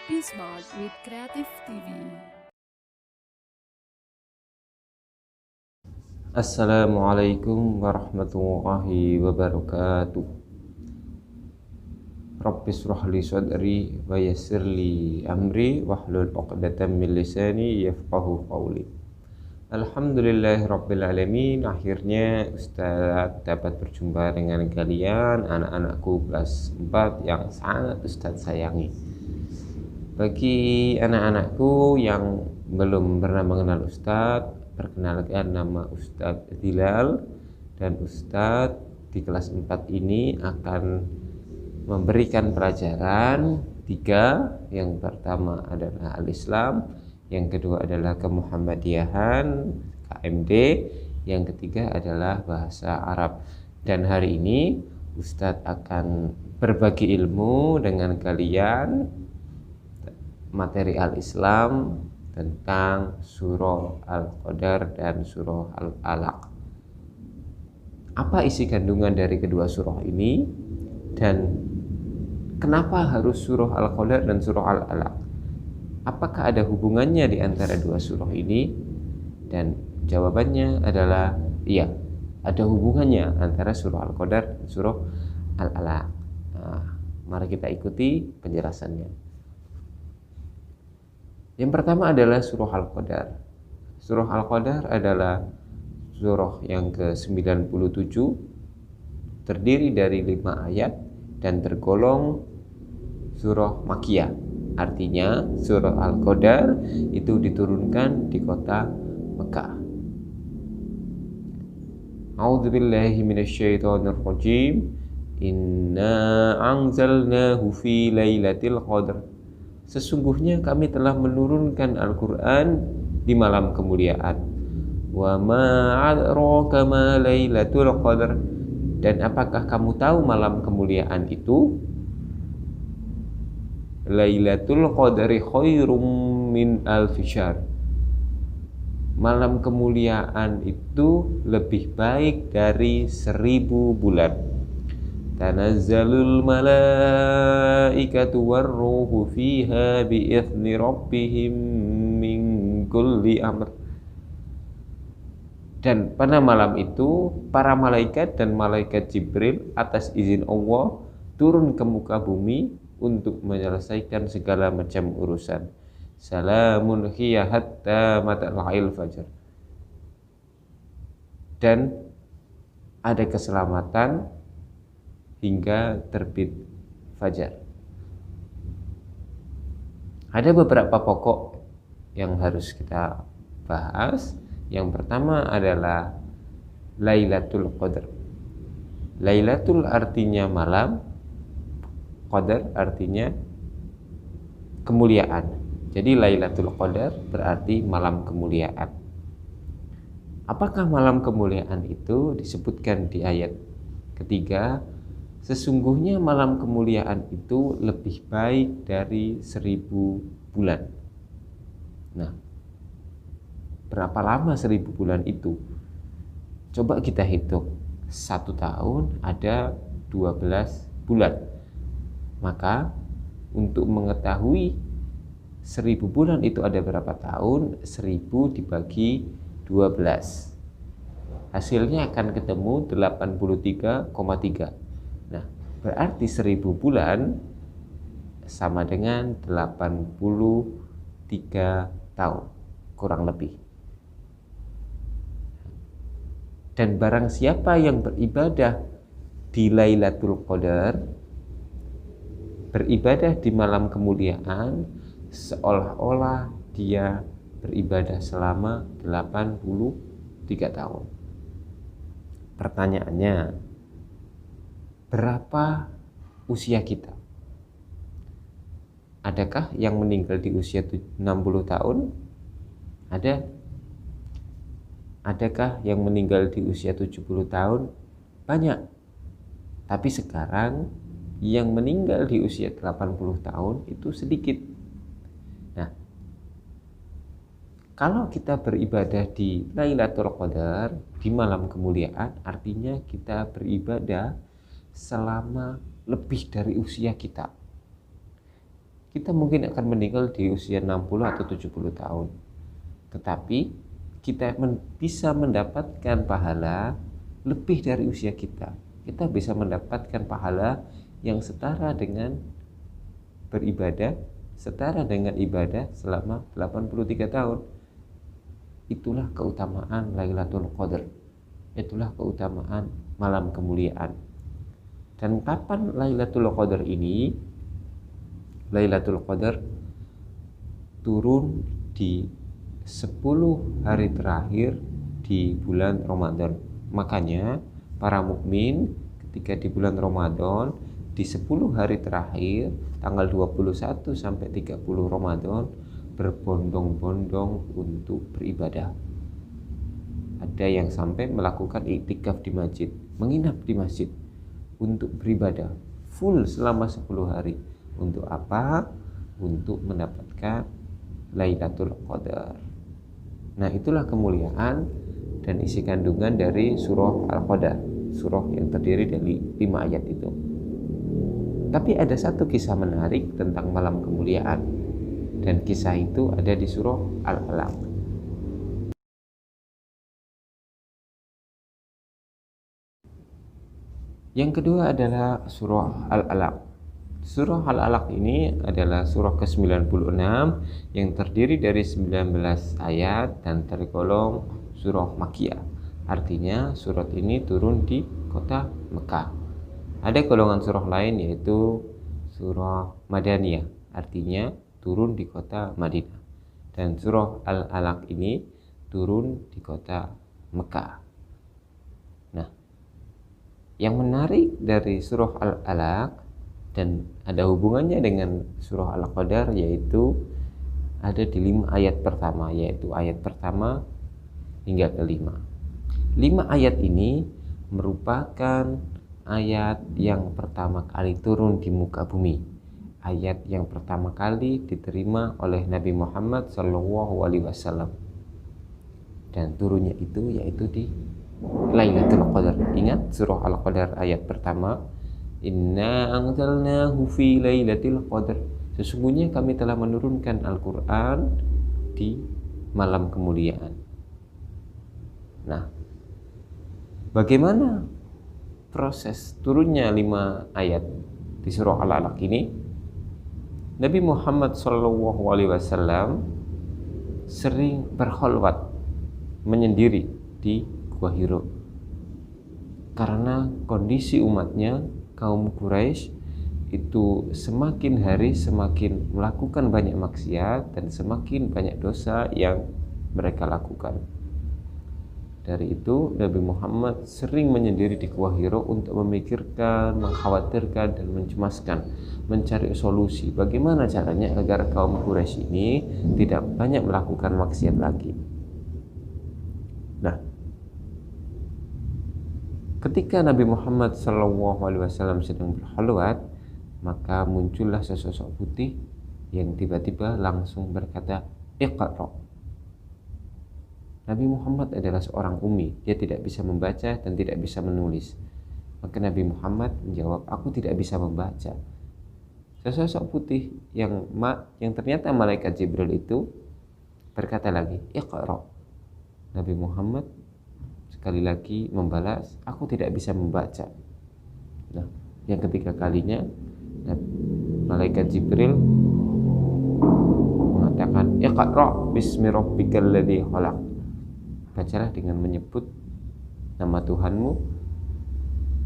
Be smart with Creative TV. Assalamualaikum warahmatullahi wabarakatuh. Rabbi shrah li sadri wa yassir li amri wahlul 'uqdatam min lisani yafqahu qawli. Alhamdulillahirabbil alamin. Akhirnya Ustaz dapat berjumpa dengan kalian, anak-anakku kelas 4 yang sangat Ustaz sayangi. Bagi anak-anakku yang belum pernah mengenal Ustaz, perkenalkan nama Ustaz Dilal, dan Ustaz di kelas 4 ini akan memberikan pelajaran 3. Yang pertama adalah Al-Islam, yang kedua adalah Kemuhammadiyahan KMD, yang ketiga adalah bahasa Arab. Dan hari ini Ustadz akan berbagi ilmu dengan kalian materi Al-Islam tentang surah Al-Qadar dan surah Al-Alaq. Apa isi kandungan dari kedua surah ini, dan kenapa harus surah Al-Qadar dan surah Al-Alaq? Apakah ada hubungannya di antara dua surah ini? Dan jawabannya adalah iya, ada hubungannya antara surah Al-Qadar dan surah Al-Alaq. Nah, mari kita ikuti penjelasannya. Yang pertama adalah surah Al-Qadar. Surah Al-Qadar adalah surah yang ke-97, terdiri dari 5 ayat dan tergolong surah Makkiyah. Artinya surah Al-Qadar itu diturunkan di kota Mekah. A'udzubillahi minasyaitonirrajim. Inna anzalnahu fi lailatul qadar. Sesungguhnya kami telah menurunkan Al-Qur'an di malam kemuliaan. Wa ma adraka ma lailatul qadar. Dan apakah kamu tahu malam kemuliaan itu? Lailatul qadri khairum min alfi syahr. Malam kemuliaan itu lebih baik dari 1000 bulan. Tanazzalul malaikatu warruhu fiha bi'izni rabbihim min kulli amr. Dan pada malam itu para malaikat dan malaikat Jibril atas izin Allah turun ke muka bumi untuk menyelesaikan segala macam urusan. Salamun hiya hatta matla'il fajar. Dan ada keselamatan hingga terbit fajar. Ada beberapa pokok yang harus kita bahas. Yang pertama adalah Lailatul Qadar. Lailatul artinya malam, Qadar artinya kemuliaan. Jadi Lailatul Qadar berarti malam kemuliaan. Apakah malam kemuliaan itu? Disebutkan di ayat ketiga, sesungguhnya malam kemuliaan itu lebih baik dari 1000 bulan. Nah, berapa lama 1000 bulan itu? Coba kita hitung. 1 tahun ada 12 bulan. Maka untuk mengetahui 1000 bulan itu ada berapa tahun, 1000 dibagi 12. Hasilnya akan ketemu 83,3. Nah, berarti 1000 bulan sama dengan 83 tahun, kurang lebih. Dan barang siapa yang beribadah di Lailatul Qadar, beribadah di malam kemuliaan, seolah-olah dia beribadah selama 83 tahun. Pertanyaannya, berapa usia kita? Adakah yang meninggal di usia 60 tahun? Ada. Adakah yang meninggal di usia 70 tahun? Banyak. Tapi sekarang yang meninggal di usia 80 tahun itu sedikit. Nah, kalau kita beribadah di Lailatul Qadar, di malam kemuliaan, artinya kita beribadah selama lebih dari usia kita. Kita mungkin akan meninggal di usia 60 atau 70 tahun. Tetapi kita bisa mendapatkan pahala lebih dari usia kita. Kita bisa mendapatkan pahala yang setara dengan beribadah, setara dengan ibadah selama 83 tahun. Itulah keutamaan Lailatul Qadar. Itulah keutamaan malam kemuliaan. Dan kapan Lailatul Qadar ini? Lailatul Qadar turun di 10 hari terakhir di bulan Ramadan. Makanya para mukmin ketika di bulan Ramadan di 10 hari terakhir tanggal 21 sampai 30 Ramadan berbondong-bondong untuk beribadah. Ada yang sampai melakukan iktikaf di masjid, menginap di masjid untuk beribadah full selama 10 hari. Untuk apa? Untuk mendapatkan Lailatul Qadar. Nah, itulah kemuliaan dan isi kandungan dari surah Al-Qadar, surah yang terdiri dari 5 ayat itu. Tapi ada satu kisah menarik tentang malam kemuliaan, dan kisah itu ada di surah Al-Alaq. Yang kedua adalah surah Al-Alaq. Surah Al-Alaq ini adalah surah ke-96 yang terdiri dari 19 ayat dan tergolong surah Makkiyah. Artinya surat ini turun di kota Mekah. Ada golongan surah lain yaitu surah Madaniyah, artinya turun di kota Madinah. Dan surah Al-Alaq ini turun di kota Mekah. Nah, yang menarik dari surah Al-Alaq dan ada hubungannya dengan surah Al-Qadar yaitu ada di 5 ayat pertama, yaitu ayat pertama hingga ke-5. 5 ayat ini merupakan ayat yang pertama kali turun di muka bumi. Ayat yang pertama kali diterima oleh Nabi Muhammad SAW. Dan turunnya itu yaitu di Lailatul Qadar. Ingat surah Al-Qadar ayat pertama, Inna anzalnahu fi Lailatul Qadar. Sesungguhnya kami telah menurunkan Al-Quran di malam kemuliaan. Nah, bagaimana proses turunnya 5 ayat di surah Al-Alaq ini? Nabi Muhammad SAW sering berkholwat, menyendiri di Gua Hiro, karena kondisi umatnya kaum Quraisy itu semakin hari semakin melakukan banyak maksiat dan semakin banyak dosa yang mereka lakukan. Dari itu Nabi Muhammad sering menyendiri di Gua Hiro untuk memikirkan, mengkhawatirkan dan mencemaskan, mencari solusi bagaimana caranya agar kaum Quraisy ini tidak banyak melakukan maksiat lagi. Nah, ketika Nabi Muhammad SAW sedang berkhalwat, maka muncullah sesosok putih yang tiba-tiba langsung berkata, Iqra. Nabi Muhammad adalah seorang ummi, dia tidak bisa membaca dan tidak bisa menulis. Maka Nabi Muhammad menjawab, aku tidak bisa membaca. Sesosok putih yang ternyata malaikat Jibril itu berkata lagi, Iqra. Nabi Muhammad sekali lagi membalas, aku tidak bisa membaca. Nah, yang ketiga kalinya malaikat Jibril mengatakan, Iqra bismi rabbikal ladzi khalaq. Bacalah dengan menyebut nama Tuhanmu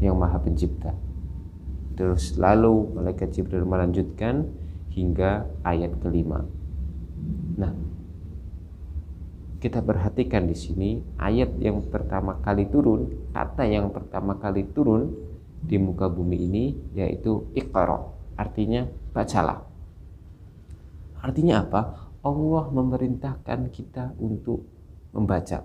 yang Maha Pencipta. Terus lalu malaikat Jibril melanjutkan hingga ayat ke-5. Nah, kita perhatikan di sini ayat yang pertama kali turun, kata yang pertama kali turun di muka bumi ini yaitu Iqra, artinya bacalah. Artinya apa? Allah memerintahkan kita untuk membaca.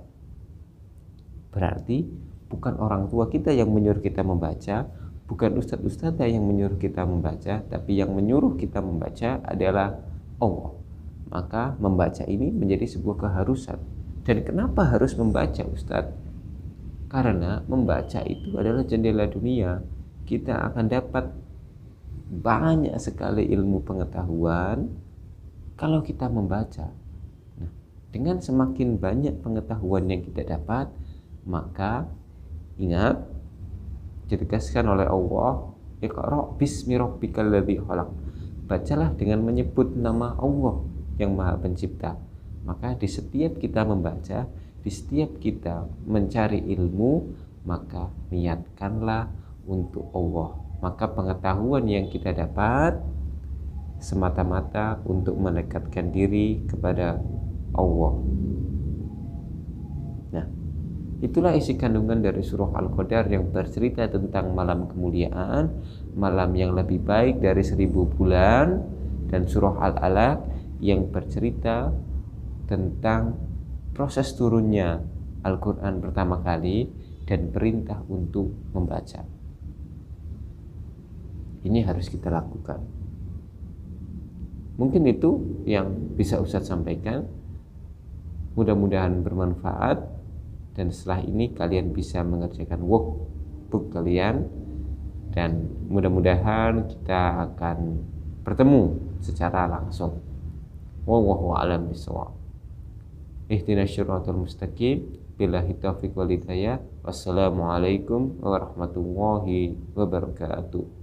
Berarti bukan orang tua kita yang menyuruh kita membaca, bukan ustadz-ustadzah yang menyuruh kita membaca, tapi yang menyuruh kita membaca adalah Allah. Maka membaca ini menjadi sebuah keharusan. Dan kenapa harus membaca, Ustadz? Karena membaca itu adalah jendela dunia. Kita akan dapat banyak sekali ilmu pengetahuan kalau kita membaca. Nah, dengan semakin banyak pengetahuan yang kita dapat, maka ingat, ditegaskan oleh Allah, Iqra bismi rabbikal ladzi khalaq. Bacalah dengan menyebut nama Allah yang Maha Pencipta. Maka di setiap kita membaca, di setiap kita mencari ilmu, maka niatkanlah untuk Allah. Maka pengetahuan yang kita dapat semata-mata untuk mendekatkan diri kepada Allah. Nah, itulah isi kandungan dari surah Al-Qadar yang bercerita tentang malam kemuliaan, malam yang lebih baik dari 1000 bulan, dan surah Al-Alaq yang bercerita tentang proses turunnya Al-Quran pertama kali dan perintah untuk membaca. Ini harus kita lakukan. Mungkin itu yang bisa Ustadz sampaikan. Mudah-mudahan bermanfaat, dan setelah ini kalian bisa mengerjakan workbook kalian, dan mudah-mudahan kita akan bertemu secara langsung. Wallahu a'lam bishawab. Ihdinas siratal mustaqim. Billahi taufiq wal hidayah. Wassalamualaikum warahmatullahi wabarakatuh.